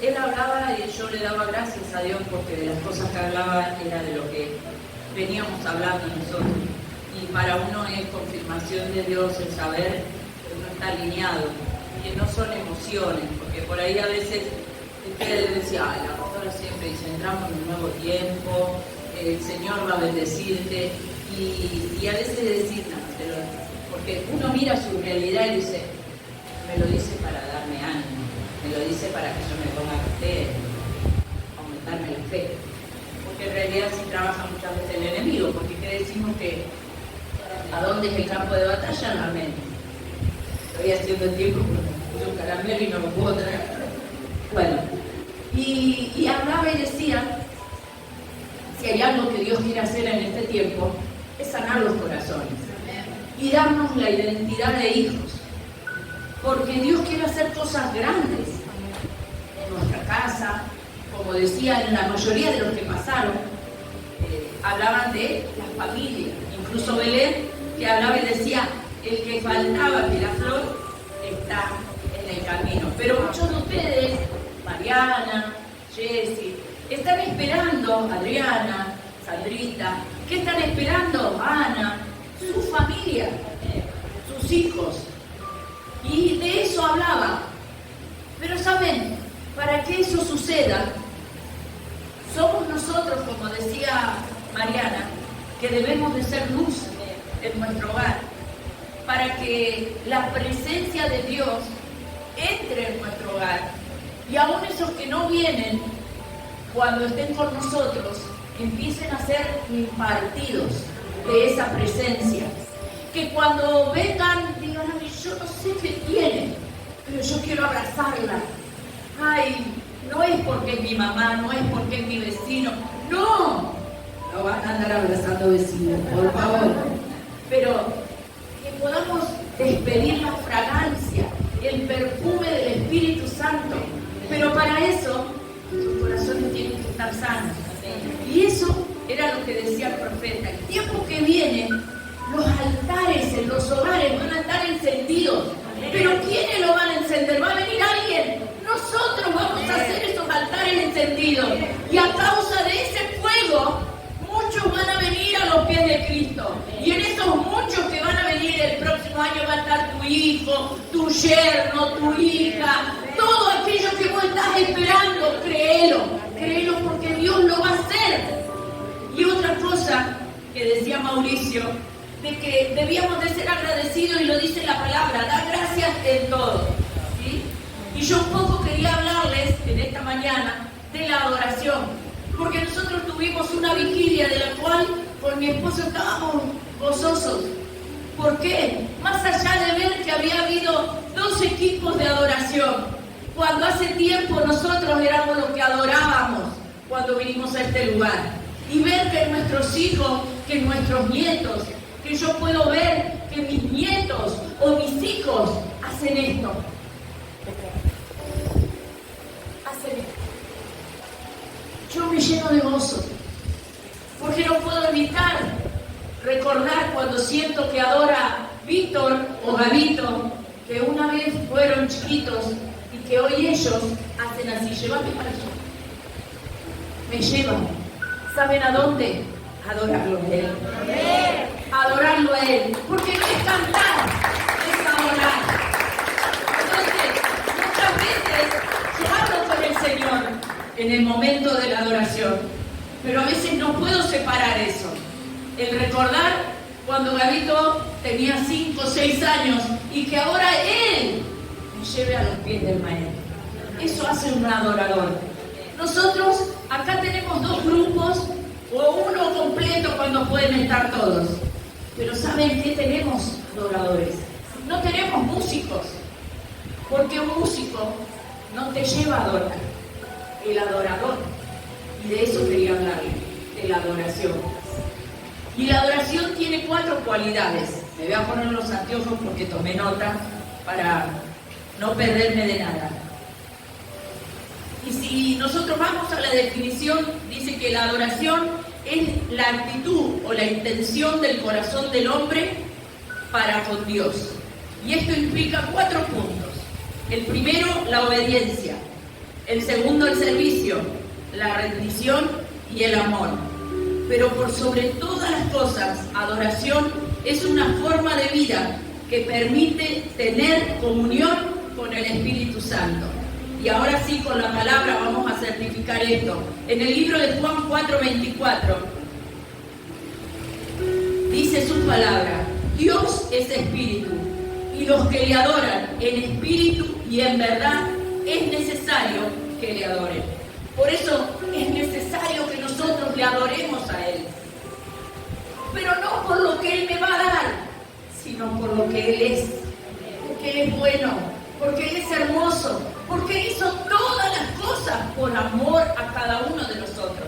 Él hablaba y yo le daba gracias a Dios porque de las cosas que hablaba era de lo que veníamos hablando nosotros. Y para uno es confirmación de Dios el saber que uno está alineado, que no son emociones, porque por ahí a veces ustedes decían, la pastora siempre dice, entramos en un nuevo tiempo, el Señor va a bendecirte, y a veces decir, no, porque uno mira su realidad y dice, me lo dice para darme ánimo, me lo dice para que yo me ponga fe, aumentarme la fe, porque en realidad sí trabaja muchas veces el enemigo, porque ¿qué decimos que a dónde es el campo de batalla? En la mente. Estoy haciendo el tiempo porque me puse un caramelo y no lo puedo traer. Bueno, y hablaba y decía, si hay algo que Dios quiere hacer en este tiempo, es sanar los corazones y darnos la identidad de hijos, porque Dios quiere hacer cosas grandes en nuestra casa. Como decía, en la mayoría de los que pasaron, hablaban de las familias, incluso Belén, que hablaba y decía, el que faltaba que la flor está en el camino. Pero muchos de ustedes, Mariana, Jessy, están esperando, Adriana, Sandrita, ¿qué están esperando? Ana, su familia, sus hijos. Y de eso hablaba. Pero saben, para que eso suceda, somos nosotros, como decía Mariana, que debemos de ser luz en nuestro hogar, para que la presencia de Dios entre en nuestro hogar. Y aún esos que no vienen, cuando estén con nosotros, empiecen a ser impartidos de esa presencia. Que cuando vengan, digan, ay, yo no sé qué tiene, pero yo quiero abrazarla. Ay, no es porque es mi mamá, no es porque es mi vecino. No van a andar abrazando vecinos, por favor. Pero que podamos despedir la fragancia, el perfume del Espíritu Santo. Pero para eso, nuestros corazones tienen que estar sanos. Y eso era lo que decía el profeta. El tiempo que viene, los altares en los hogares van a estar encendidos. Pero ¿quiénes lo van a encender? ¿Va a venir alguien? Nosotros vamos a hacer esos altares encendidos. Y a causa de ese fuego, muchos van a venir a los pies de Cristo. Y en esos muchos que van a venir el próximo año va a estar tu hijo, tu yerno, tu hija, todo aquello que vos estás esperando. Créelo porque Dios lo va a hacer. Y otra cosa que decía Mauricio, de que debíamos de ser agradecidos, y lo dice la palabra, da gracias en todo, ¿sí? Y yo un poco quería hablarles en esta mañana de la adoración, porque nosotros tuvimos una vigilia de la cual con mi esposo estábamos gozosos. ¿Por qué? Más allá de ver que había habido 2 equipos de adoración, cuando hace tiempo nosotros éramos los que adorábamos cuando vinimos a este lugar, y ver que nuestros hijos, que nuestros nietos, que yo puedo ver que mis nietos o mis hijos hacen esto. Yo me lleno de gozo, porque no puedo evitar recordar cuando siento que adora Víctor o Gabito, que una vez fueron chiquitos y que hoy ellos hacen así, llévame para allá. Me llevan. ¿Saben a dónde? Adorarlo a Él. Adorarlo a Él. Porque no es cantar, es adorar. Entonces, muchas veces yo hablo con el Señor en el momento de la adoración, pero a veces no puedo separar eso. El recordar cuando Gabito tenía 5 o 6 años y que ahora Él me lleve a los pies del Maestro. Eso hace un adorador. Nosotros acá tenemos 2 grupos o uno completo cuando pueden estar todos. Pero ¿saben qué tenemos? Adoradores. No tenemos músicos, porque un músico no te lleva a adorar. El adorador. Y de eso quería hablarle, de la adoración. Y la adoración tiene 4 cualidades. Me voy a poner los anteojos porque tomé nota para no perderme de nada. Y si nosotros vamos a la definición, dice que la adoración es la actitud o la intención del corazón del hombre para con Dios. Y esto implica 4 puntos. El primero, la obediencia. El segundo, el servicio, la rendición y el amor. Pero por sobre todas las cosas, adoración es una forma de vida que permite tener comunión con el Espíritu Santo. Y ahora sí, con la palabra vamos a certificar esto. En el libro de Juan 4:24, dice su palabra: Dios es espíritu, y los que le adoran en espíritu y en verdad es necesario que le adoren. Por eso es necesario que nosotros le adoremos a Él. Pero no por lo que Él me va a dar, sino por lo que Él es. Porque Él es bueno, porque Él es hermoso, porque Él hizo todas las cosas por amor a cada uno de nosotros.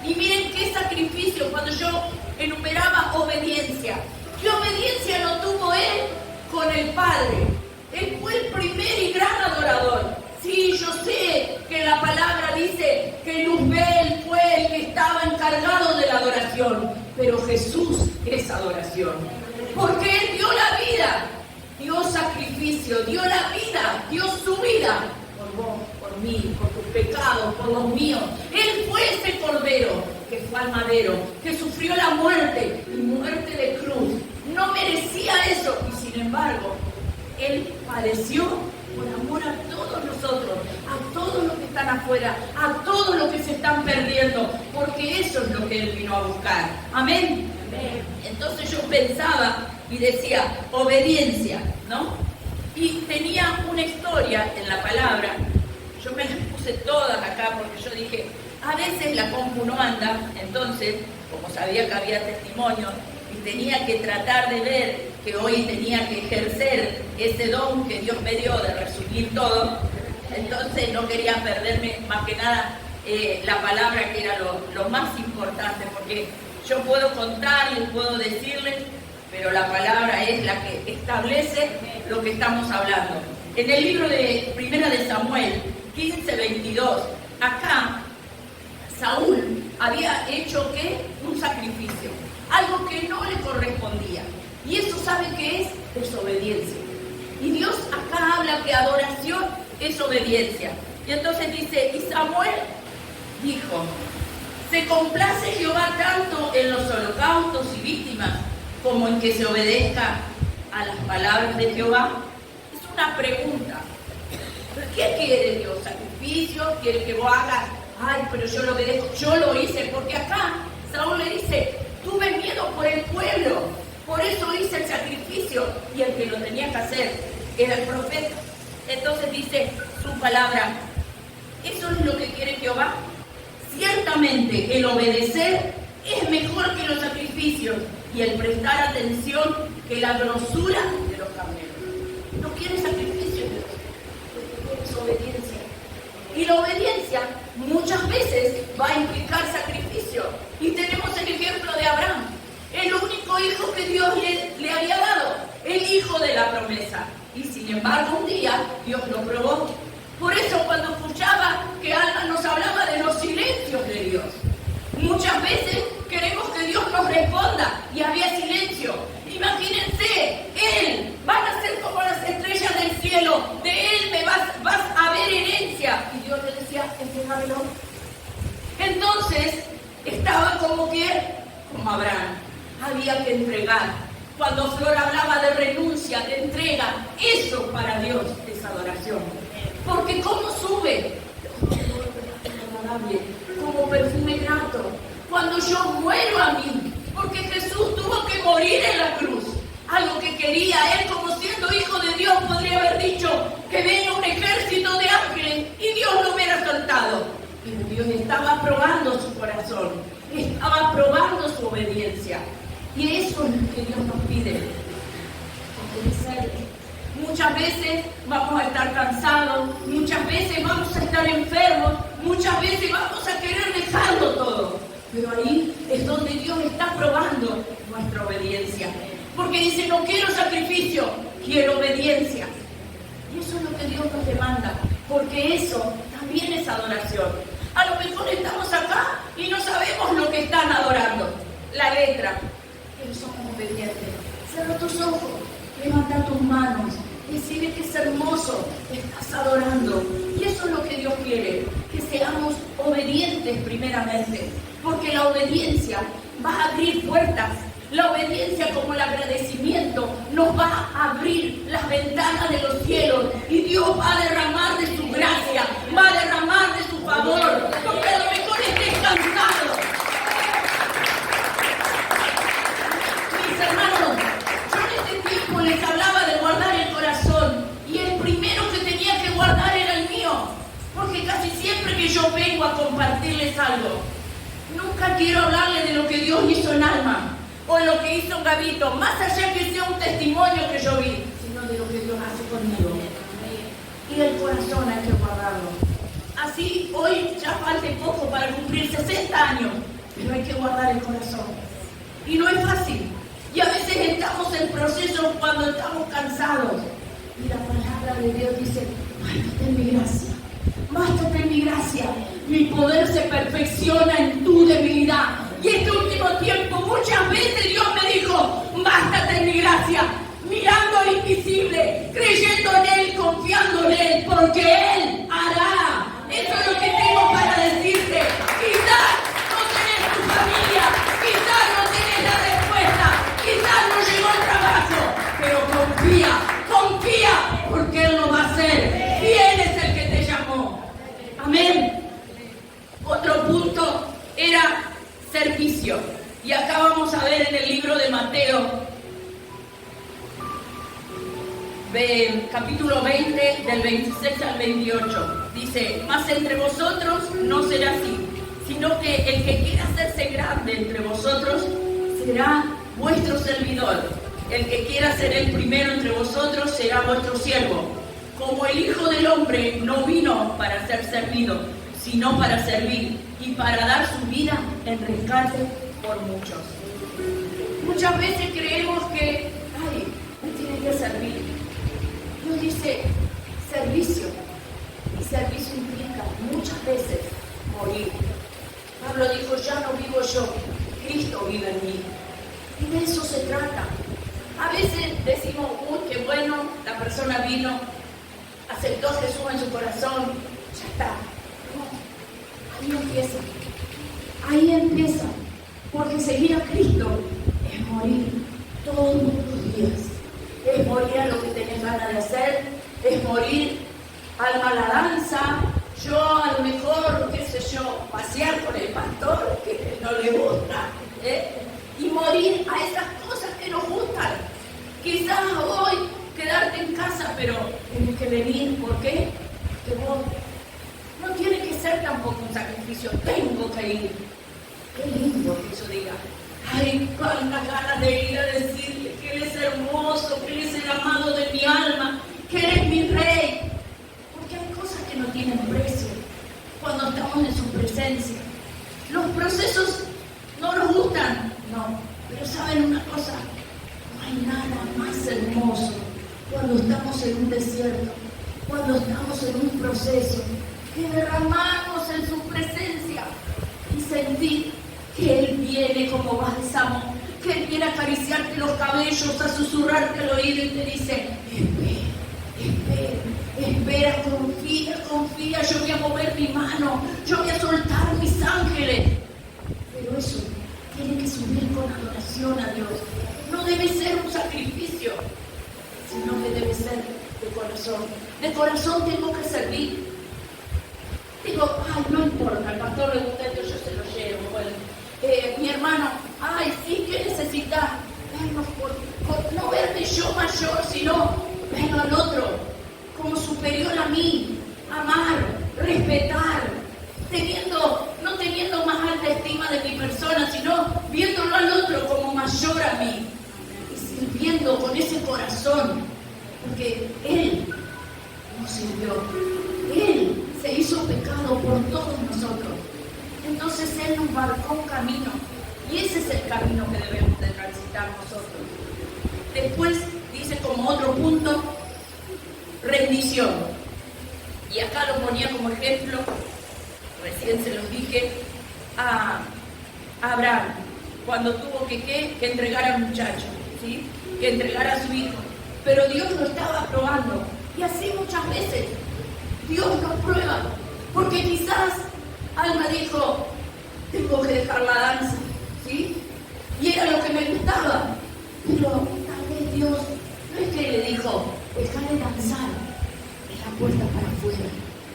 Y miren qué sacrificio, cuando yo enumeraba obediencia. ¿Qué obediencia no tuvo Él con el Padre? Él fue el primer y gran adorador. Sí, yo sé que la palabra dice que Luzbel fue el que estaba encargado de la adoración, pero Jesús es adoración. Porque Él dio la vida, dio sacrificio, dio la vida, dio su vida por vos, por mí, por tus pecados, por los míos. Él fue ese cordero que fue al madero, que sufrió la muerte y muerte de cruz. No merecía eso y sin embargo, Él padeció por amor a todos nosotros, a todos los que están afuera, a todos los que se están perdiendo, porque eso es lo que Él vino a buscar. Amén. Amén. Entonces yo pensaba y decía, obediencia, ¿no? Y tenía una historia en la palabra, yo me las puse todas acá porque yo dije, a veces la compu no anda, entonces, como sabía que había testimonios, y tenía que tratar de ver que hoy tenía que ejercer ese don que Dios me dio de resumir todo, entonces no quería perderme más que nada la palabra que era lo más importante, porque yo puedo contarles, puedo decirles, pero la palabra es la que establece lo que estamos hablando. En el libro de Primera de Samuel 15:22, acá Saúl había hecho ¿qué? Un sacrificio, algo que no le correspondía. Y eso, ¿saben qué es? Desobediencia. Y Dios acá habla que adoración es obediencia. Y entonces dice, y Samuel dijo, ¿se complace Jehová tanto en los holocaustos y víctimas como en que se obedezca a las palabras de Jehová? Es una pregunta. ¿Qué quiere Dios? ¿Sacrificio? ¿Quiere que vos hagas? Ay, pero yo lo obedezco. Yo lo hice, porque acá Saúl le dice, tuve miedo por el pueblo, por eso hice el sacrificio, y el que lo tenía que hacer era el profeta. Entonces dice su palabra, ¿eso es lo que quiere Jehová? Ciertamente el obedecer es mejor que los sacrificios y el prestar atención que la grosura de los camellos. No quiere sacrificio, es obediencia. Y la obediencia muchas veces va a implicar sacrificio. Y tenemos el ejemplo de Abraham, el único hijo que Dios le había dado, el hijo de la promesa. Y sin embargo un día Dios lo probó. Por eso cuando escuchaba que Alma nos hablaba de los silencios de Dios, muchas veces queremos que Dios nos responda y había silencio. Imagínense, Él, van a ser como las estrellas del cielo, de Él vas a ver herencia. Y Dios le decía, entrégamelo. Entonces, estaba como Abraham, había que entregar. Cuando Flor hablaba de renuncia, de entrega, eso para Dios es adoración. Porque ¿cómo sube? Como perfume grato. Cuando yo muero a mí, porque Jesús tuvo que morir en la cruz, algo que quería Él, como siendo hijo de Dios, podría haber dicho que venga un ejército de ángeles y Dios lo hubiera soltado. Pero Dios estaba probando su corazón, estaba probando su obediencia. Y eso es lo que Dios nos pide, obedecerle. Muchas veces vamos a estar cansados, muchas veces vamos a estar enfermos, muchas veces vamos a querer dejarlo todo. Pero ahí es donde Dios está probando nuestra obediencia. Porque dice, no quiero sacrificio, quiero obediencia. Y eso es lo que Dios nos demanda, porque eso también es adoración. A lo mejor estamos acá y no sabemos lo que están adorando, la letra, pero somos obedientes. Cierra tus ojos, levanta tus manos, decirle que es hermoso, estás adorando. Y eso es lo que Dios quiere. obedientes primeramente, porque la obediencia va a abrir puertas. La obediencia, como el agradecimiento, nos va a abrir las ventanas de los cielos y Dios va a derramar de su gracia, va a derramar de su favor, porque a lo mejor estés cansado. Mis hermanos, yo en este tiempo les hablaba de guardar el corazón y el primero que tenía que guardar era el mío, porque casi siempre que yo vengo a compartirles algo, nunca quiero hablarles de lo que Dios hizo en Alma o lo que hizo en Gabito, más allá que sea un testimonio que yo vi, sino de lo que Dios hace conmigo. Y el corazón hay que guardarlo. Así, hoy ya falta poco para cumplir 60 años, pero hay que guardar el corazón. Y no es fácil. Y a veces estamos en procesos cuando estamos cansados. Y la palabra de Dios dice, bástate en mi gracia. Bástate en mi gracia. Mi poder se perfecciona en tu debilidad. Y este último tiempo muchas veces Dios me dijo, bástate en mi gracia, mirando al invisible, creyendo en Él, confiando en Él, porque Él hará. Eso es lo que tengo para decirte. Quizás no tenés tu familia, quizás no tenés la respuesta, quizás no llegó el trabajo, pero confía, porque Él lo va a hacer. ¿Quién es el que te llamó? Amén. Otro punto era servicio. Y acá vamos a ver en el libro de Mateo, capítulo 20, del 26 al 28. Dice, mas entre vosotros no será así, sino que el que quiera hacerse grande entre vosotros será vuestro servidor. El que quiera ser el primero entre vosotros será vuestro siervo. Como el Hijo del Hombre no vino para ser servido, sino para servir y para dar su vida en rescate por muchos. Muchas veces creemos que, me tiene que servir. Dios dice servicio, y servicio implica muchas veces morir. Pablo dijo, ya no vivo yo, Cristo vive en mí. Y de eso se trata. A veces decimos, qué bueno, la persona vino, aceptó a Jesús en su corazón, ya está. Ahí empieza, porque seguir a Cristo es morir todos los días, es morir a lo que tenés ganas de hacer, es morir al maladanza. Yo a lo mejor, pasear con el pastor que no le gusta, y morir a esas cosas que nos gustan. Quizás hoy quedarte en casa, pero tienes que venir. ¿Por qué? Porque vos no tiene que ser tampoco un sacrificio, tengo que ir. Qué lindo que eso diga, cuántas ganas de ir a decirle que Él es hermoso, que Él es el amado de mi alma, que Él es mi rey. Porque hay cosas que no tienen precio cuando estamos en su presencia. Los procesos no nos gustan, no, pero ¿saben una cosa? No hay nada más hermoso cuando estamos en un desierto, cuando estamos en un proceso, que derramamos en su presencia y sentir que Él viene como bálsamo, que Él viene a acariciarte los cabellos, a susurrarte al oído y te dice, espera, confía, yo voy a mover mi mano, yo voy a soltar mis ángeles. Pero eso tiene que subir con adoración a Dios. No debe ser un sacrificio, sino que debe ser de corazón. De corazón tengo que servir. Digo, no importa, al pastor le gusta esto, yo se lo llevo. Bueno, mi hermano, sí, ¿qué necesitas? Por no verme yo mayor, sino verlo al otro como superior a mí, amar, respetar, no teniendo más alta estima de mi persona, sino viéndolo al otro como mayor a mí y sirviendo con ese corazón, porque Él nos sirvió, Él se hizo pecado por todos nosotros. Entonces Él nos marcó un camino y ese es el camino que debemos de transitar nosotros. Después dice como otro punto, rendición. Y acá lo ponía como ejemplo, recién se los dije, a Abraham, cuando tuvo que entregar al muchacho, ¿sí? Que entregara a su hijo. Pero Dios lo estaba probando. Y así muchas veces Dios nos prueba, porque quizás Alma dijo, tengo que dejar la danza, ¿sí? Y era lo que me gustaba. Pero tal vez Dios, no es que le dijo, déjale danzar en la puerta para afuera,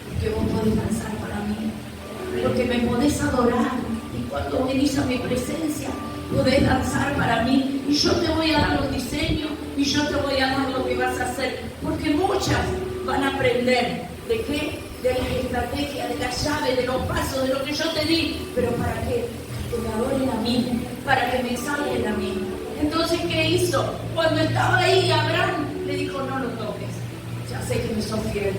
porque vos podés danzar para mí, pero que me podés adorar, y cuando venís a mi presencia, podés danzar para mí, y yo te voy a dar los diseños, y yo te voy a dar lo que vas a hacer, porque muchas van a aprender, ¿de qué? De las estrategias, de las llaves, de los pasos, de lo que yo te di, pero ¿para qué? Para que me adoren a mí, para que me exalten a mí. Entonces, ¿qué hizo? Cuando estaba ahí, Abraham le dijo, no lo toques, ya sé que me sos fiel,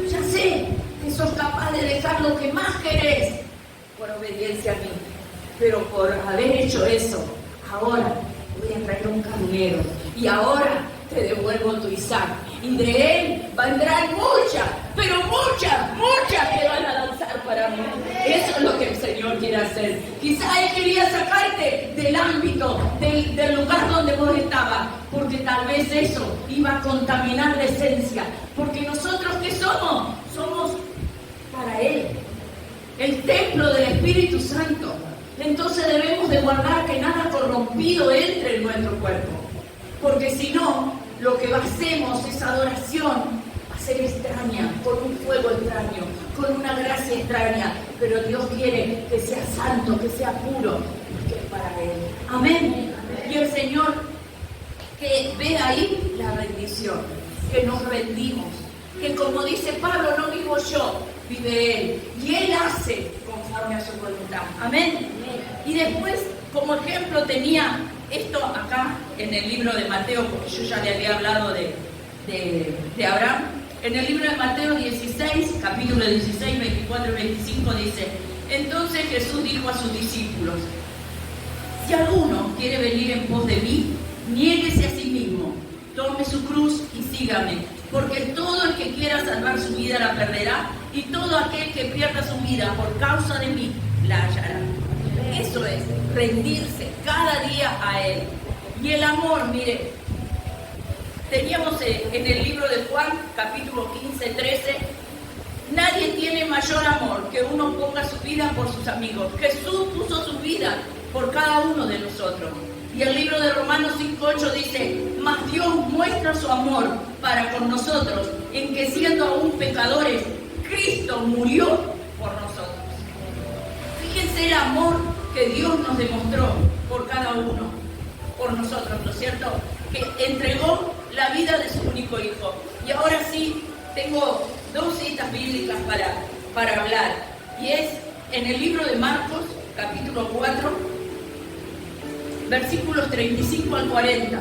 ya sé que sos capaz de dejar lo que más querés por obediencia a mí, pero por haber hecho eso, ahora voy a traer un carnero y ahora te devuelvo tu Isaac, y de él vendrán muchas, pero muchas que van a danzar para mí. Eso es lo que el Señor quiere hacer. Quizá Él quería sacarte del ámbito, del lugar donde vos estabas, porque tal vez eso iba a contaminar la esencia, porque nosotros ¿qué somos? Somos para Él, el templo del Espíritu Santo. Entonces debemos de guardar que nada corrompido entre en nuestro cuerpo, porque si no, lo que hacemos, esa adoración, va a ser extraña, con un fuego extraño, con una gracia extraña, pero Dios quiere que sea santo, que sea puro, porque es para Él. Amén. Y el Señor, que ve ahí la bendición, que nos rendimos, que como dice Pablo, no vivo yo, vive Él, y Él hace conforme a su voluntad. Amén. Y después, como ejemplo, tenía esto acá en el libro de Mateo, porque yo ya le había hablado de Abraham. En el libro de Mateo 16, capítulo 16, 24 y 25 dice, entonces Jesús dijo a sus discípulos, si alguno quiere venir en pos de mí, niéguese a sí mismo, tome su cruz y sígame, porque todo el que quiera salvar su vida la perderá, y todo aquel que pierda su vida por causa de mí la hallará. Eso es rendirse cada día a Él. Y el amor, mire, teníamos en el libro de Juan, capítulo 15, 13, nadie tiene mayor amor que uno ponga su vida por sus amigos. Jesús puso su vida por cada uno de nosotros. Y el libro de Romanos 5:8 dice, mas Dios muestra su amor para con nosotros, en que siendo aún pecadores, Cristo murió por nosotros. Fíjense el amor que Dios nos demostró por cada uno, por nosotros, ¿no es cierto? Que entregó la vida de su único hijo. Y ahora sí, tengo dos citas bíblicas para hablar. Y es en el libro de Marcos, capítulo 4, versículos 35 al 40.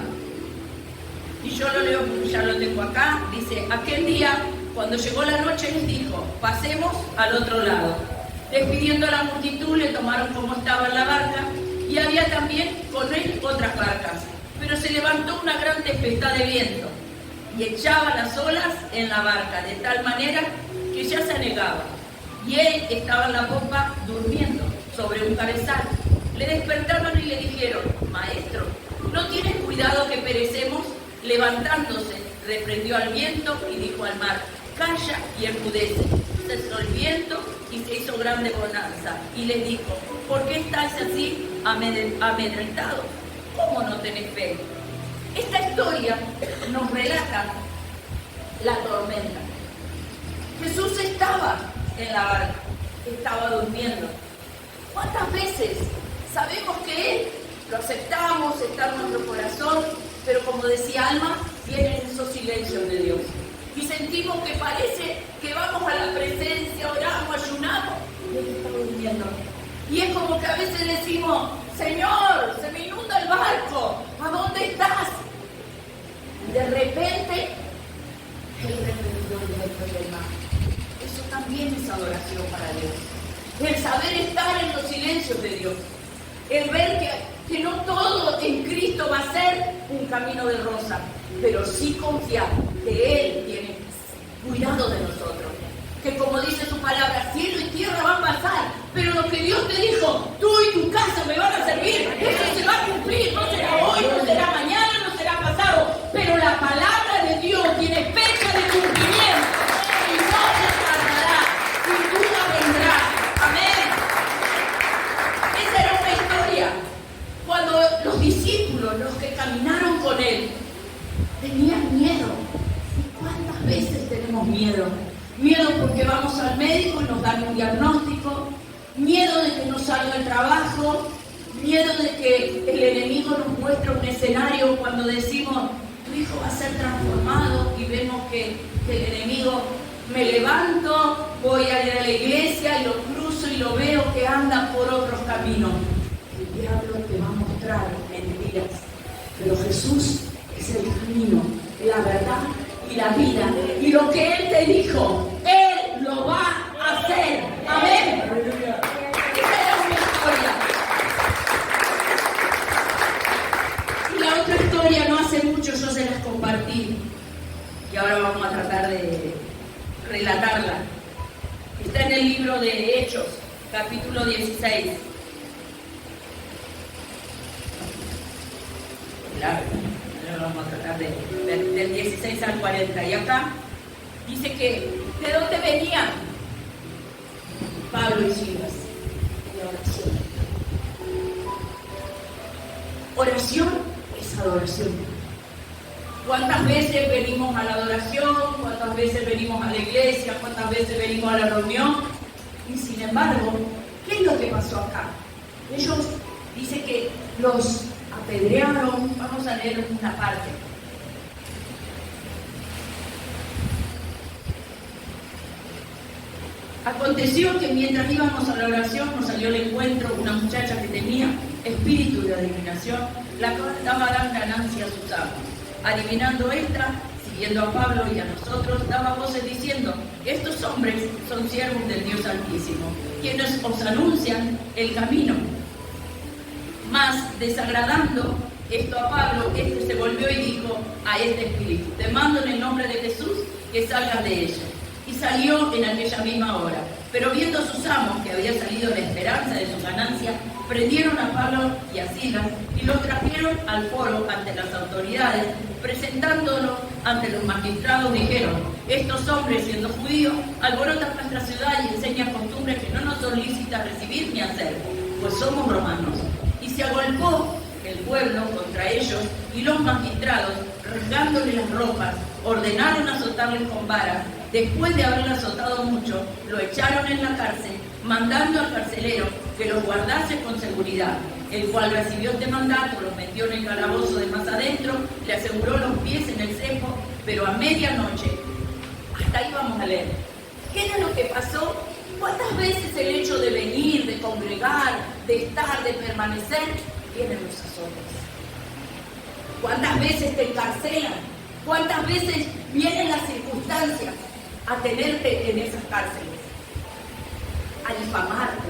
Y yo lo leo porque ya lo tengo acá. Dice, aquel día, cuando llegó la noche, les dijo, pasemos al otro lado. Despidiendo a la multitud, le tomaron como estaba en la barca, y había también con él otras barcas. Pero se levantó una gran tempestad de viento, y echaba las olas en la barca, de tal manera que ya se anegaba. Y él estaba en la popa durmiendo sobre un cabezal. Le despertaron y le dijeron, maestro, ¿no tienes cuidado que perecemos? Levantándose, reprendió al viento y dijo al mar, calla y enmudece. Cesó el viento y se hizo grande bonanza. Y les dijo, ¿por qué estáis así amedrentados? ¿Cómo no tenéis fe? Esta historia nos relata la tormenta. Jesús estaba en la barca, estaba durmiendo. ¿Cuántas veces sabemos que Él lo aceptamos, está en nuestro corazón, pero como decía Alma, vienen esos silencios de Dios? Y sentimos que parece que vamos a la presencia, oramos, ayunamos, y Él está durmiendo. Y es como que a veces decimos, Señor, se me inunda el barco, ¿a dónde estás? Y de repente, Él reprendió el mar. Eso también es adoración para Dios. El saber estar en los silencios de Dios. El ver que no todo en Cristo va a ser un camino de rosa, pero sí confiar que Él tiene cuidado de nosotros. Que como dice su palabra, cielo y tierra van a pasar, pero lo que Dios te dijo, tú y tu casa me van a servir. Eso se va a cumplir, no será hoy, no será mañana, no será pasado, pero la palabra de Dios tiene fecha de cumplimiento y no se tardará, sin duda vendrá. Amén. porque vamos al médico y nos dan un diagnóstico, miedo de que no salga el trabajo, miedo de que el enemigo nos muestre un escenario cuando decimos, tu hijo va a ser transformado, y vemos que el enemigo, me levanto, voy a ir a la iglesia y lo cruzo y lo veo que anda por otros caminos. El diablo te va a mostrar mentiras, pero Jesús es el camino, la verdad y la vida, y lo que Él te dijo, Él lo va a hacer. Amén. Esa es mi historia. Y la otra historia no hace mucho yo se las compartí, y ahora vamos a tratar de relatarla. Está en el libro de Hechos, capítulo 16. Claro, ahora vamos a tratar del 16 al 40. Y acá dice que, ¿de dónde venían Pablo y Silas? De oración. Oración es adoración. ¿Cuántas veces venimos a la adoración? ¿Cuántas veces venimos a la iglesia? ¿Cuántas veces venimos a la reunión? Y sin embargo, ¿qué es lo que pasó acá? Ellos dicen que los apedrearon. Vamos a leer una parte. Aconteció que mientras íbamos a la oración nos salió al encuentro una muchacha que tenía espíritu de adivinación, la cual daba gran ganancia a sus amos. Adivinando esta, siguiendo a Pablo y a nosotros, daba voces diciendo, estos hombres son siervos del Dios Altísimo, quienes os anuncian el camino. Mas, desagradando esto a Pablo, este se volvió y dijo a este espíritu, te mando en el nombre de Jesús que salgas de ella. Y salió en aquella misma hora. Pero viendo sus amos que había salido la esperanza de su ganancia, prendieron a Pablo y a Silas y los trajeron al foro ante las autoridades, presentándolo ante los magistrados, dijeron, estos hombres, siendo judíos, alborotan nuestra ciudad y enseñan costumbres que no nos son lícitas recibir ni hacer, pues somos romanos. Y se agolpó el pueblo contra ellos, y los magistrados, rasgándole las ropas, ordenaron azotarles con varas. Después de haberle azotado mucho, lo echaron en la cárcel, mandando al carcelero que los guardase con seguridad, el cual recibió este mandato, los metió en el calabozo de más adentro, le aseguró los pies en el cepo, pero a medianoche, hasta ahí vamos a leer. ¿Qué era lo que pasó? ¿Cuántas veces el hecho de venir, de congregar, de estar, de permanecer, vienen los azotes? ¿Cuántas veces te encarcelan? ¿Cuántas veces vienen las circunstancias a tenerte en esas cárceles? A difamarte,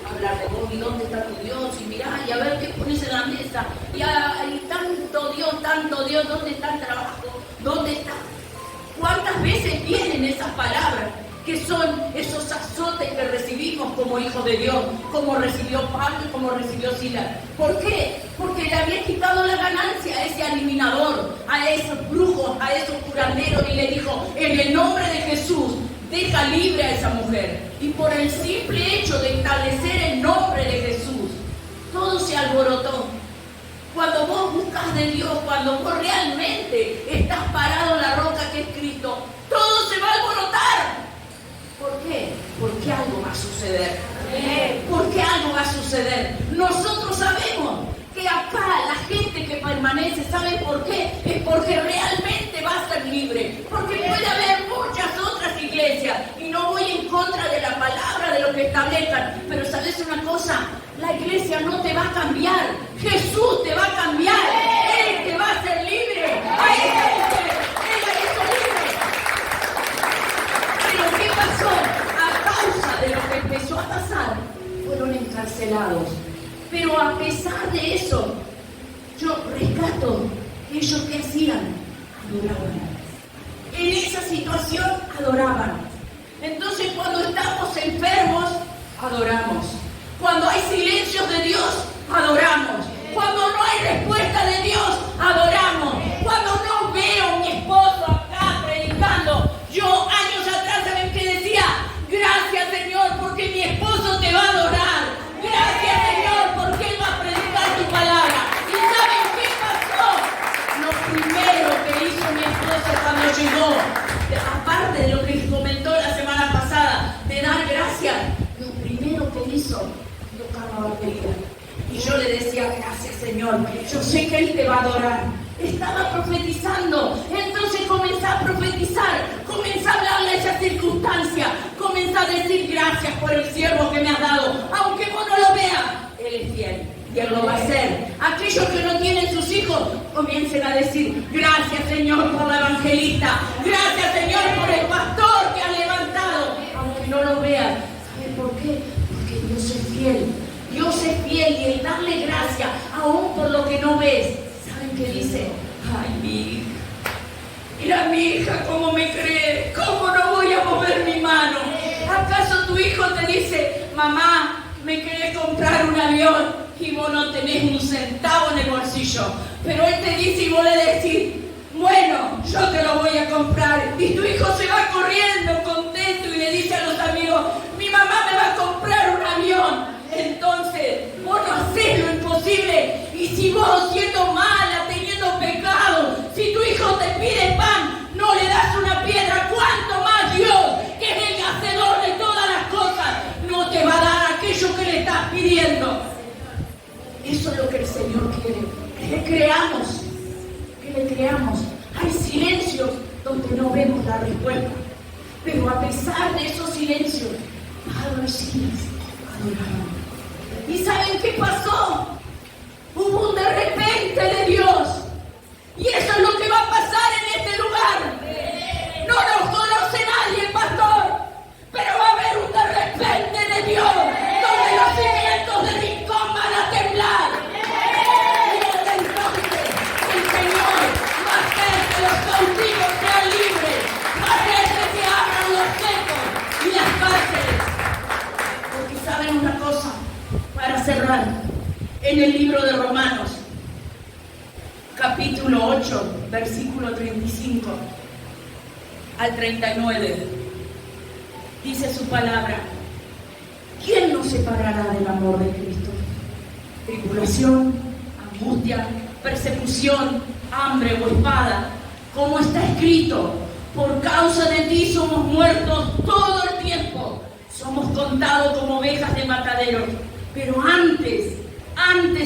a hablar de vos, y dónde está tu Dios, y mirá, y a ver qué pones en la mesa, y hay tanto Dios, ¿dónde está el trabajo? ¿Dónde está? ¿Cuántas veces vienen esas palabras que son esos azotes que recibimos como hijos de Dios, como recibió Pablo y como recibió Silas? ¿Por qué? Porque le había quitado la ganancia a ese adivinador, a esos brujos, a esos curanderos, y le dijo, en el nombre de Jesús, deja libre a esa mujer. Y por el simple hecho de establecer el nombre de Jesús, todo se alborotó. Cuando vos buscas de Dios, cuando vos realmente estás parado en la roca que es Cristo, todo se va a alborotar. ¿Por qué? Porque algo va a suceder. Porque algo va a suceder. Nosotros sabemos que acá la gente que permanece, ¿sabe por qué? Es porque realmente va a ser libre. Porque puede haber muchas otras iglesias, y no voy en contra de la palabra, de lo que establezcan, pero ¿sabes una cosa? La iglesia no te va a cambiar. Jesús te va a cambiar. Él te va a hacer libre. Ahí está libre. Él la hizo libre. Pero ¿qué pasó? A causa de lo que empezó a pasar, fueron encarcelados. Pero a pesar de eso, yo rescato que ellos que hacían, adoraban. En esa situación adoraban. Entonces cuando estamos enfermos, adoramos. Cuando hay silencios de Dios, adoramos. Cuando no hay respuesta de Dios, adoramos. Cuando no veo a mi esposo acá predicando, yo años atrás, ¿saben qué decía? Gracias, Señor, porque mi esposo te va a adorar. Gracias, Señor, porque Él va a predicar tu palabra. ¿Y saben qué pasó? Lo primero que hizo mi esposo cuando llegó, aparte de lo que comentó la semana pasada, piso, tocaba batería. Y yo le decía, gracias Señor, yo sé que Él te va a adorar. Estaba profetizando, entonces comencé a profetizar, comencé a hablarle a esa circunstancia, comencé a decir gracias por el siervo que me has dado, aunque vos no lo veas, Él es fiel y Él lo va a hacer. Aquellos que no tienen sus hijos, comiencen a decir gracias Señor por la evangelista, gracias Señor por el pastor que has levantado, aunque no lo veas. ¿Sabes por qué? Porque Dios es fiel. Dios es fiel y el darle gracias aún por lo que no ves. ¿Saben qué dice? Ay, mi hija. Mira mi hija cómo me cree. ¿Cómo no voy a mover mi mano? ¿Acaso tu hijo te dice, mamá, me querés comprar un avión y vos no tenés un centavo en el bolsillo? Pero él te dice y vos le decís, bueno, yo te lo voy a comprar. Y tu hijo se va corriendo contento y le dice a los amigos, mi mamá me va a comprar un avión. Entonces, vos no hacés lo imposible. Y si vos, siendo mala, teniendo pecado, si tu hijo te pide pan, no le das una piedra, ¿cuánto más Dios, que es el hacedor de todas las cosas, no te va a dar aquello que le estás pidiendo? Eso es lo que el Señor quiere, que le creamos, Hay silencios donde no vemos la respuesta, pero a pesar de esos silencios, Pablo y Silas adoraron. ¿Y saben qué pasó? Hubo un de repente de Dios. Y eso es lo que va a pasar en este lugar. No nos conoce nadie, pastor, pero va a haber un de repente de Dios, donde los cimientos del rincón van a temblar. Y desde entonces el Señor va a hacer que los cautivos sean libres, va a hacer que se abran los secos y las cárceles. Porque saben una cosa, para cerrar, en el libro de Romanos, capítulo 8, versículo 35 al 39, dice su palabra, ¿quién nos separará del amor de Cristo? Tribulación, angustia, persecución, hambre o espada, como está escrito, por causa de ti somos muertos todo el tiempo, somos contados como ovejas de matadero. Pero antes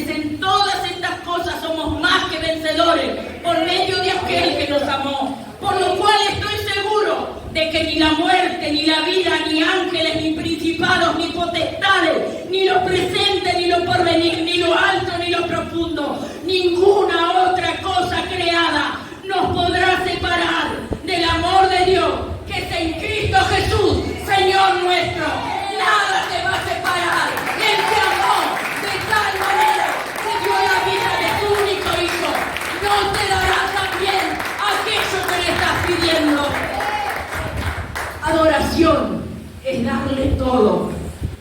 en todas estas cosas somos más que vencedores por medio de aquel que nos amó. Por lo cual estoy seguro de que ni la muerte, ni la vida, ni ángeles, ni principados, ni potestades, ni lo presente, ni lo porvenir, ni lo alto, ni lo profundo, ninguna otra cosa creada nos podrá separar del amor de Dios que es en Cristo Jesús, Señor nuestro. Nada te va a separar. Él te amó de tal manera que dio la vida de tu único hijo. No te dará también aquello que le estás pidiendo. Adoración es darle todo,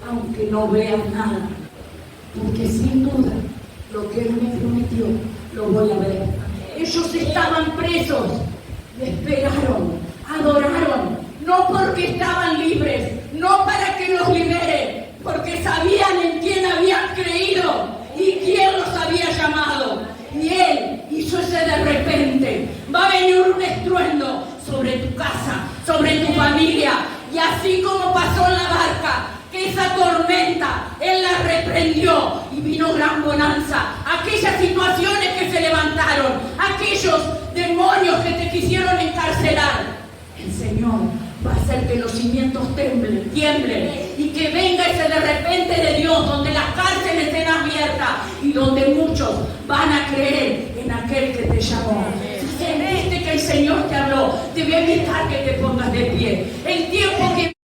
aunque no veas nada. Porque sin duda, lo que Él me prometió, lo voy a ver. Ellos estaban presos y esperaron, adoraron. No porque estaban libres, no para que los libere, porque sabían en quién habían creído y quién los había llamado. Y Él hizo ese de repente. Va a venir un estruendo sobre tu casa, sobre tu familia. Y así como pasó en la barca, que esa tormenta, Él la reprendió y vino gran bonanza. Aquellas situaciones que se levantaron, aquellos demonios que te quisieron encarcelar, el Señor va a hacer que los cimientos tiemblen y que venga ese de repente de Dios, donde las cárceles estén abiertas y donde muchos van a creer en aquel que te llamó. Si sentiste que el Señor te habló, te voy a invitar que te pongas de pie. El tiempo que